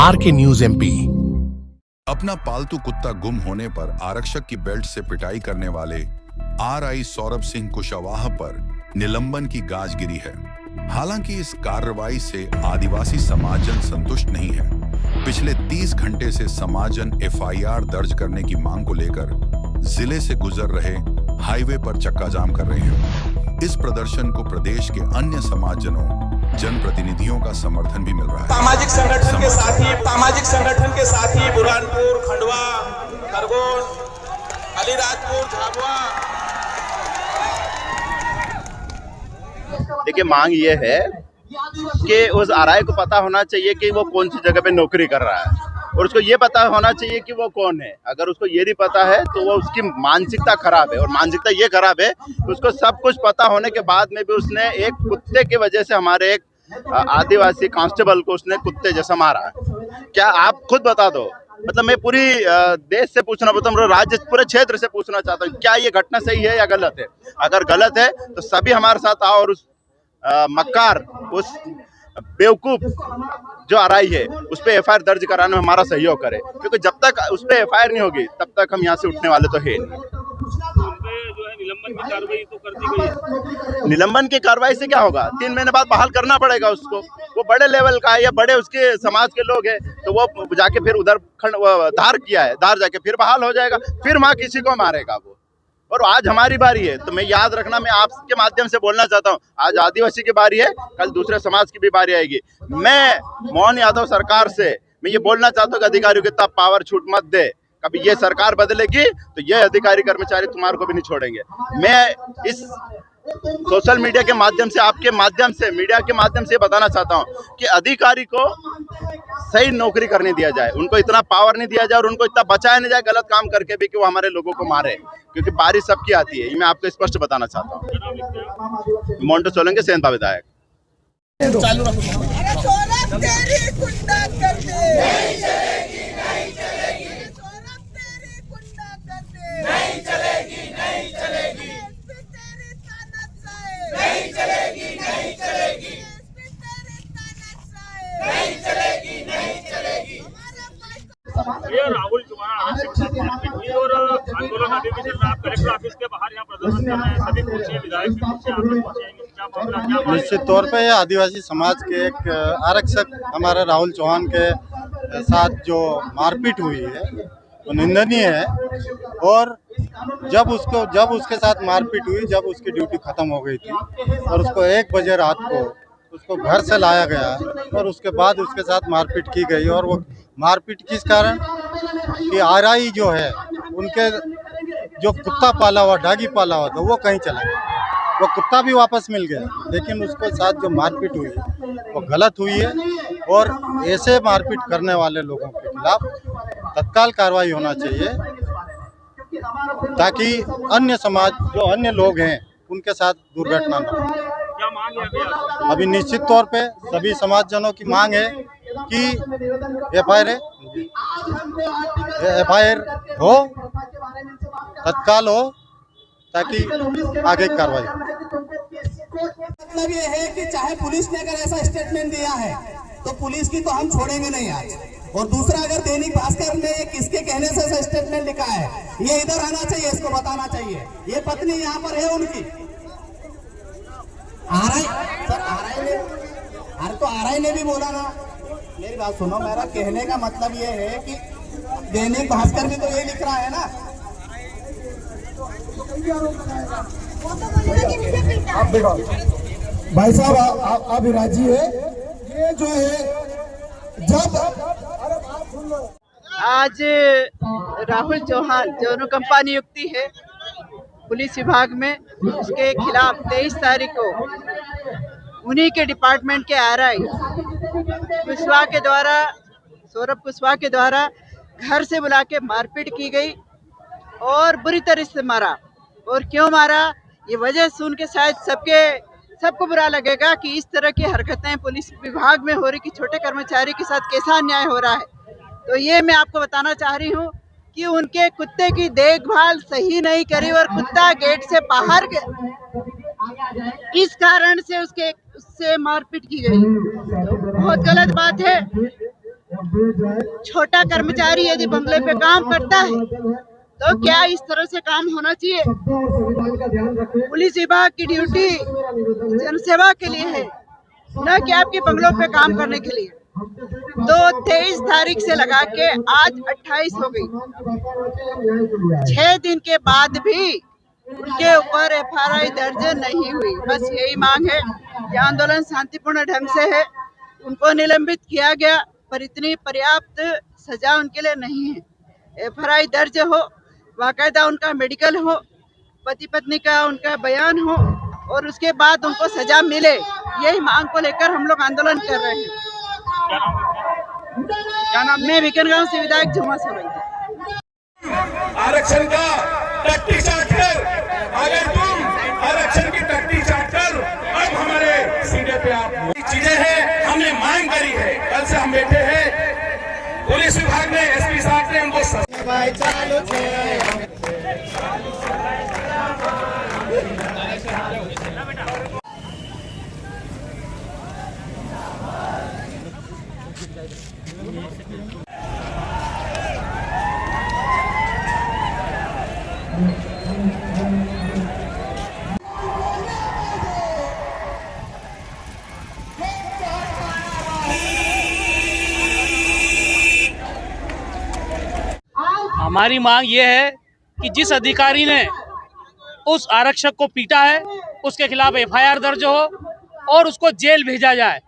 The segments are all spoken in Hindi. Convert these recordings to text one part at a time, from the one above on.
RK news MP। अपना पालतू कुत्ता गुम होने पर आरक्षक की बेल्ट से पिटाई करने वाले RI सौरभ सिंह कुशवाहा पर निलंबन की गाज गिरी है। हालांकि इस कार्रवाई से आदिवासी समाजजन संतुष्ट नहीं है। पिछले 30 घंटे से समाजजन FIR दर्ज करने की मांग को लेकर जिले से गुजर रहे हाईवे पर चक्का जाम कर रहे हैं। इस प्रदर्शन को प्रदेश के अन्य समाजजनों, जनप्रतिनिधियों का समर्थन भी मिल रहा है। सामाजिक संगठन के साथी बुरहानपुर, खंडवा, खरगोन, अलीराजपुर, झाबुआ। देखिए, मांग ये है कि उस RI को पता होना चाहिए कि वो कौन सी जगह पे नौकरी कर रहा है और उसको ये पता होना चाहिए कि वो कौन है। अगर उसको ये नहीं पता है तो वो उसकी मानसिकता खराब है, और मानसिकता ये खराब है कि उसको सब कुछ पता होने के बाद में भी उसने एक कुत्ते की वजह से हमारे एक आदिवासी कांस्टेबल को उसने कुत्ते जैसा मारा। क्या आप खुद बता दो। मतलब मैं पूरी देश से पूछना चाहता हूँ, राज्य, पूरे क्षेत्र से पूछना चाहता हूँ, क्या ये घटना सही है या गलत है? अगर गलत है तो सभी हमारे साथ आओ और उस मक्कार, उस बेवकूफ जो RI है उस पर FIR दर्ज कराने में हमारा सहयोग करे, क्योंकि जब तक उस पर FIR नहीं होगी तब तक हम यहाँ से उठने वाले तो है नहीं। निलंबन की कार्रवाई तो कर दी गई है। निलंबन की कार्रवाई से क्या होगा? 3 महीने बाद बहाल करना पड़ेगा उसको। वो बड़े लेवल का है या बड़े उसके समाज के लोग हैं, तो वो जाके फिर उधर धार किया है, धार जाके फिर बहाल हो जाएगा, फिर वहाँ किसी को मारेगा वो। और आज हमारी बारी है, तो मैं याद रखना, मैं आपके माध्यम से बोलना चाहता हूँ, आज आदिवासी की बारी है, कल दूसरे समाज की भी बारी आएगी। मैं मोहन यादव सरकार से मैं ये बोलना चाहता हूँ कि अधिकारियों को इतना पावर छूट मत दे। कभी ये सरकार बदलेगी तो ये अधिकारी कर्मचारी तुम्हारे को भी नहीं छोड़ेंगे। मैं इस सोशल मीडिया के माध्यम से, आपके माध्यम से, मीडिया के माध्यम से बताना चाहता हूँ कि अधिकारी को सही नौकरी करने दिया जाए, उनको इतना पावर नहीं दिया जाए और उनको इतना बचाया नहीं जाए गलत काम करके भी कि वो हमारे लोगों को मारे, क्योंकि बारिश सबकी आती है। ये मैं आपको स्पष्ट बताना चाहता हूँ। मोंटो सोलंकी, सेंधा विधायक। राहुल चौहान और आंदोलन अभी भी चल रहा है। आप कलेक्टर ऑफिस के बाहर यहाँ प्रदर्शन कर रहे हैं, सभी पहुंचे, विधायक भी पहुंचे, आप लोग पहुंचेंगे, क्या मामला, क्या मामला? निश्चित तौर पे आदिवासी समाज के एक आरक्षक हमारे राहुल चौहान के साथ जो मारपीट हुई है वो निंदनीय है। और जब उसके साथ मारपीट हुई, जब उसकी ड्यूटी खत्म हो गई थी और उसको 1 बजे रात को उसको घर से लाया गया और उसके बाद उसके साथ मारपीट की गई। और वो मारपीट किस कारण कि RI जो है उनके जो कुत्ता पाला हुआ, डागी पाला हुआ था, वो कहीं चला गया। वो कुत्ता भी वापस मिल गया, लेकिन उसके साथ जो मारपीट हुई वो गलत हुई है। और ऐसे मारपीट करने वाले लोगों के खिलाफ तत्काल कार्रवाई होना चाहिए, ताकि अन्य समाज, जो अन्य लोग हैं, उनके साथ दुर्घटना न हो। क्या मांग है अभी निश्चित तौर पे सभी समाजजनों की मांग है कि FIR हो, तत्काल हो, ताकि आगे कार्रवाई हो। मतलब ये है कि चाहे पुलिस ने अगर ऐसा स्टेटमेंट दिया है तो पुलिस की तो हम छोड़ेंगे नहीं आज। और दूसरा, अगर दैनिक भास्कर ने किसके कहने से ऐसा स्टेटमेंट लिखा है, ये इधर आना चाहिए, इसको बताना चाहिए। ये पत्नी यहाँ पर है उनकी। RI ने भी बोला ना। मेरी बात सुनो, मेरा कहने का मतलब ये है कि दैनिक भास्कर में तो ये लिख रहा है ना। आप देखो भाई साहब, आप राजी है? ये जो है जब आज राहुल चौहान जो अनुकंपा नियुक्ति है पुलिस विभाग में, उसके खिलाफ 23 तारीख को उन्हीं के डिपार्टमेंट के RI कुशवाहा के द्वारा, सौरभ कुशवाहा के द्वारा घर से बुला के मारपीट की गई और बुरी तरह से मारा। और क्यों मारा, ये वजह सुन के शायद सबको बुरा लगेगा कि इस तरह की हरकतें पुलिस विभाग में हो रही, कि छोटे कर्मचारी के साथ कैसा अन्याय हो रहा है। तो ये मैं आपको बताना चाह रही हूँ कि उनके कुत्ते की देखभाल सही नहीं करी और कुत्ता गेट से बाहर इस कारण से उससे मारपीट की गई। तो बहुत गलत बात है। छोटा कर्मचारी यदि बंगले पे काम करता है तो क्या इस तरह से काम होना चाहिए? पुलिस विभाग की ड्यूटी जनसेवा के लिए है, न कि आपके बंगलों पे काम करने के लिए। तो 23 तारीख से लगा के आज 28 हो गई, 6 दिन के बाद भी उनके ऊपर FRI दर्ज नहीं हुई। बस यही मांग है। यह आंदोलन शांतिपूर्ण ढंग से है, उनको निलंबित किया गया, पर इतनी पर्याप्त सजा उनके लिए नहीं है। FRI दर्ज हो, बाकायदा उनका मेडिकल हो, पति पत्नी का उनका बयान हो और उसके बाद उनको सजा मिले। यही मांग को लेकर हम लोग आंदोलन कर रहे हैं। क्या नाम? मैं विकनगांव से विधायक झुमा सोलंकी। आरक्षण का टट्टी चाट कर, अगर तुम आरक्षण की टट्टी चाट कर अब हमारे सीधे पे आप चीजें हैं हमने मांग करी है। कल से हम बैठे हैं, पुलिस विभाग ने, SP साहब ने हमको हमारी मांग ये है कि जिस अधिकारी ने उस आरक्षक को पीटा है उसके खिलाफ FIR दर्ज हो और उसको जेल भेजा जाए।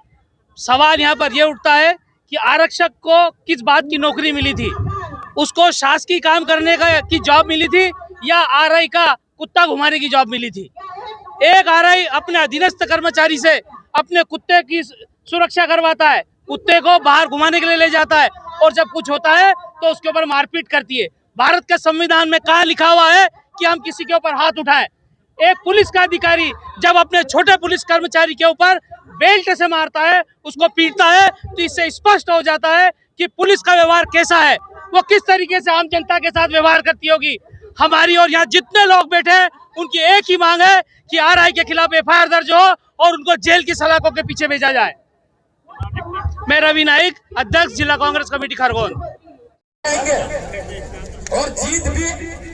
सवाल यहाँ पर ये उठता है कि आरक्षक को किस बात की नौकरी मिली थी? उसको शासकीय काम करने की जॉब मिली थी या RI का कुत्ता घुमाने की जॉब मिली थी? एक RI अपने अधीनस्थ कर्मचारी से अपने कुत्ते की सुरक्षा करवाता है, कुत्ते को बाहर घुमाने के लिए ले जाता है और जब कुछ होता है तो उसके ऊपर मारपीट करती है। भारत के संविधान में कहाँ लिखा हुआ है कि हम किसी के ऊपर हाथ उठाएं? एक पुलिस का अधिकारी जब अपने छोटे पुलिस कर्मचारी के ऊपर बेल्ट से मारता है, उसको पीटता है, तो इससे स्पष्ट हो जाता है कि पुलिस का व्यवहार कैसा है, वो किस तरीके से आम जनता के साथ व्यवहार करती होगी। हमारी और यहाँ जितने लोग बैठे हैं उनकी एक ही मांग है कि RI के खिलाफ FIR दर्ज हो और उनको जेल की सलाखों के पीछे भेजा जाए। मैं रवि नाइक, अध्यक्ष जिला कांग्रेस कमेटी खरगोन। और जीत भी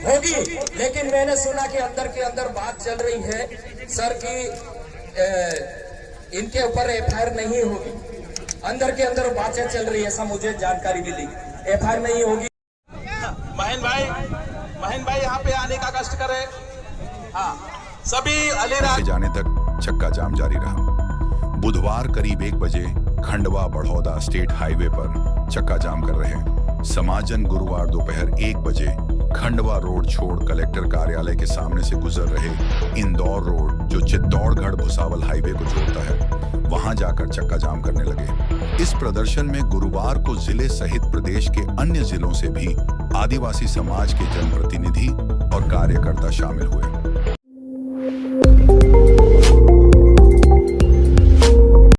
होगी, लेकिन मैंने सुना कि अंदर के अंदर बात चल रही है सर की इनके ऊपर FIR नहीं होगी। अंदर के अंदर बातें चल रही है, ऐसा मुझे जानकारी मिली। FIR नहीं होगी। महेंद्र भाई यहाँ पे आने का कष्ट करे। हाँ, सभी अलीराज जाने तक चक्का जाम जारी रहा। बुधवार करीब 1 बजे खंडवा बड़ौदा स्टेट हाईवे पर चक्का जाम कर रहे समाजन गुरुवार दोपहर 1 बजे खंडवा रोड छोड़ कलेक्टर कार्यालय के सामने से गुजर रहे इंदौर रोड जो चित्तौड़गढ़ भुसावल हाईवे को जोड़ता है, वहां जाकर चक्का जाम करने लगे। इस प्रदर्शन में गुरुवार को जिले सहित प्रदेश के अन्य जिलों से भी आदिवासी समाज के जनप्रतिनिधि और कार्यकर्ता शामिल हुए।